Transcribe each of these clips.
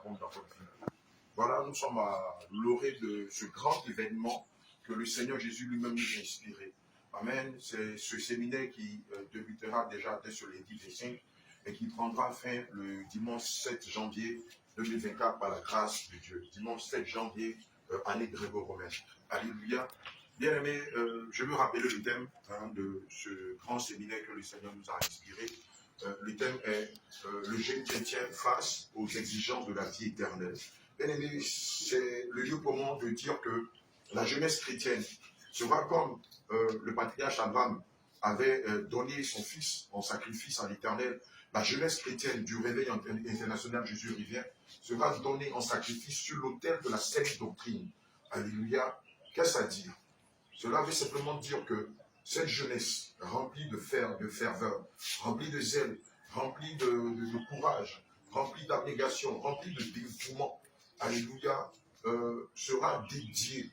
accomplit dans votre vie. Voilà, nous sommes à l'orée de ce grand événement que le Seigneur Jésus lui-même nous a inspiré. Amen. C'est ce séminaire qui débutera déjà dès ce lundi 25 et qui prendra fin le dimanche 7 janvier 2024 par la grâce de Dieu. Dimanche 7 janvier, année gréco-romaine. Alléluia. Bien aimé, je veux rappeler le thème de ce grand séminaire que le Seigneur nous a inspiré. Le thème est le jeune chrétien face aux exigences de la vie éternelle. Bien aimé, c'est le lieu pour moi de dire que la jeunesse chrétienne sera comme le patriarche Abraham avait donné son fils en sacrifice à l'Éternel. La jeunesse chrétienne du réveil international Jésus revient sera donnée en sacrifice sur l'autel de la sainte doctrine. Alléluia. Qu'est-ce à dire? Cela veut simplement dire que cette jeunesse remplie de ferveur, remplie de zèle, remplie de courage, remplie d'abnégation, remplie de dévouement, alléluia, sera dédiée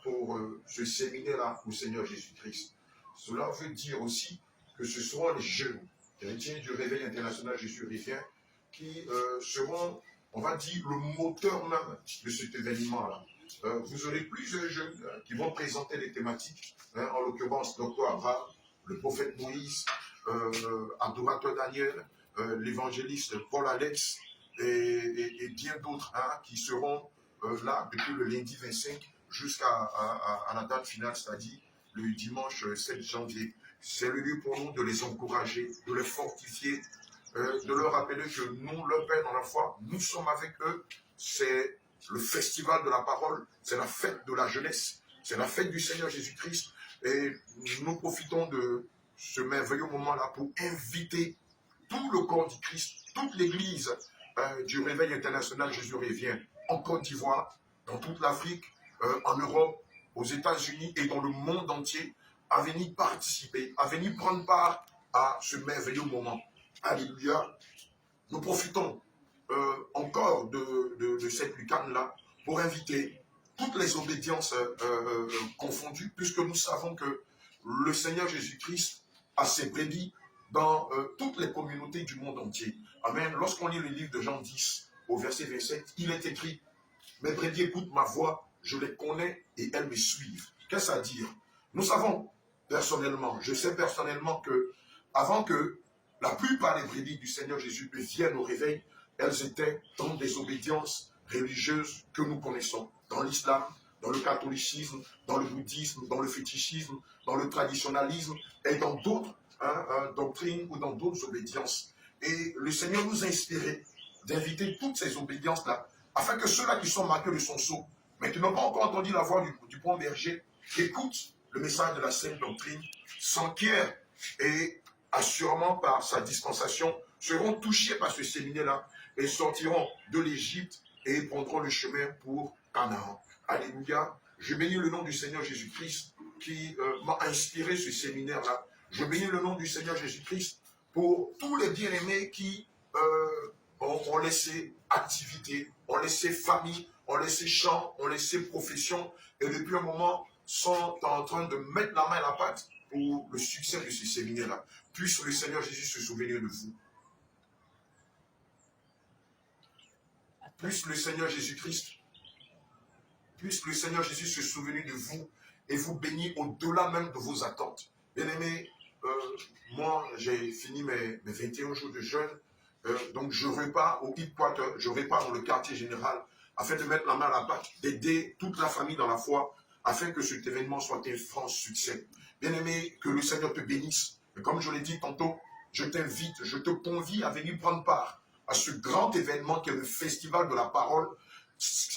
pour ce séminaire-là au Seigneur Jésus-Christ. Cela veut dire aussi que ce seront les jeunes chrétiens du réveil international Jésus revient qui seront, on va dire, le moteur même de cet événement-là. Vous aurez plusieurs jeunes qui vont présenter des thématiques, en l'occurrence Dr. Abraham, le prophète Moïse, adorateur Daniel, l'évangéliste Paul Alex et bien d'autres qui seront là depuis le lundi 25 jusqu'à la date finale, c'est-à-dire le dimanche 7 janvier. C'est le lieu pour nous de les encourager, de les fortifier, de leur rappeler que nous, leur Père dans la foi, nous sommes avec eux. C'est le festival de la parole, c'est la fête de la jeunesse, c'est la fête du Seigneur Jésus-Christ. Et nous profitons de ce merveilleux moment-là pour inviter tout le corps du Christ, toute l'église du réveil international Jésus revient en Côte d'Ivoire, dans toute l'Afrique, en Europe, aux États-Unis et dans le monde entier, à venir participer, à venir prendre part à ce merveilleux moment. Alléluia. Nous profitons encore de cette lucane-là pour inviter toutes les obédiences confondues, puisque nous savons que le Seigneur Jésus-Christ a ses brebis dans toutes les communautés du monde entier. Amen. Lorsqu'on lit le livre de Jean 10, au verset 27, il est écrit « Mes brebis écoutent ma voix, je les connais et elles me suivent. » Qu'est-ce à dire? Nous savons personnellement, je sais personnellement que avant que la plupart des brebis du Seigneur Jésus viennent au réveil, elles étaient dans des obédiences religieuses que nous connaissons, dans l'islam, dans le catholicisme, dans le bouddhisme, dans le fétichisme, dans le traditionnalisme et dans d'autres doctrines ou dans d'autres obédiences. Et le Seigneur nous a inspiré d'inviter toutes ces obédiences-là, afin que ceux-là qui sont marqués de son sceau, mais qui n'ont pas encore entendu la voix du bon berger, écoutent le message de la sainte doctrine, s'enquièrent et assurément par sa dispensation seront touchés par ce séminaire-là et sortiront de l'Égypte et prendront le chemin pour Canaan. Alléluia. Je bénis le nom du Seigneur Jésus-Christ qui m'a inspiré ce séminaire-là. Je bénis le nom du Seigneur Jésus-Christ pour tous les bien-aimés qui ont laissé activité, ont laissé famille, ont laissé chant, ont laissé profession et depuis un moment sont en train de mettre la main à la pâte pour le succès de ce séminaire-là. Puisse le Seigneur Jésus se souvenir de vous. Puisse le Seigneur Jésus-Christ, puisse le Seigneur Jésus se souvenir de vous et vous bénir au-delà même de vos attentes. Bien-aimés, moi j'ai fini mes 21 jours de jeûne, donc je repars au Headquarter, je repars dans le quartier général afin de mettre la main à la pâte, d'aider toute la famille dans la foi, afin que cet événement soit un franc succès. Bien-aimé, que le Seigneur te bénisse. Et comme je l'ai dit tantôt, je t'invite, je te convie à venir prendre part à ce grand événement qui est le Festival de la Parole,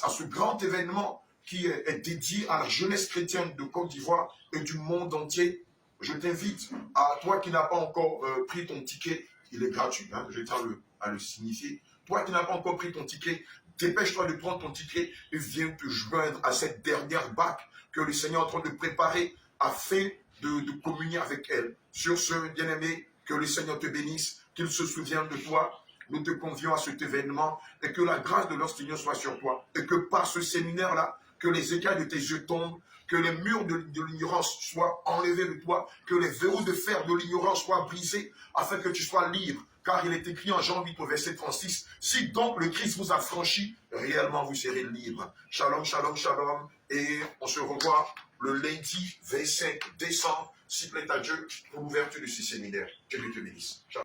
à ce grand événement qui est dédié à la jeunesse chrétienne de Côte d'Ivoire et du monde entier. Je t'invite, à toi qui n'as pas encore pris ton ticket, il est gratuit, je tiens à le signifier. Toi qui n'as pas encore pris ton ticket, dépêche-toi de prendre ton ticket et viens te joindre à cette dernière bac que le Seigneur est en train de préparer afin de communier avec elle. Sur ce, bien-aimé, que le Seigneur te bénisse, qu'il se souvienne de toi. Nous te convions à cet événement et que la grâce de notre Seigneur soit sur toi. Et que par ce séminaire-là, que les écailles de tes yeux tombent, que les murs de l'ignorance soient enlevés de toi, que les verrous de fer de l'ignorance soient brisés afin que tu sois libre, car il est écrit en Jean 8 au verset 36, si donc le Christ vous a franchi, réellement vous serez libre. Shalom, shalom, shalom, et on se revoit le lundi 25 décembre, s'il plaît à Dieu, pour l'ouverture de ce séminaire. Que Dieu te bénisse. Shalom.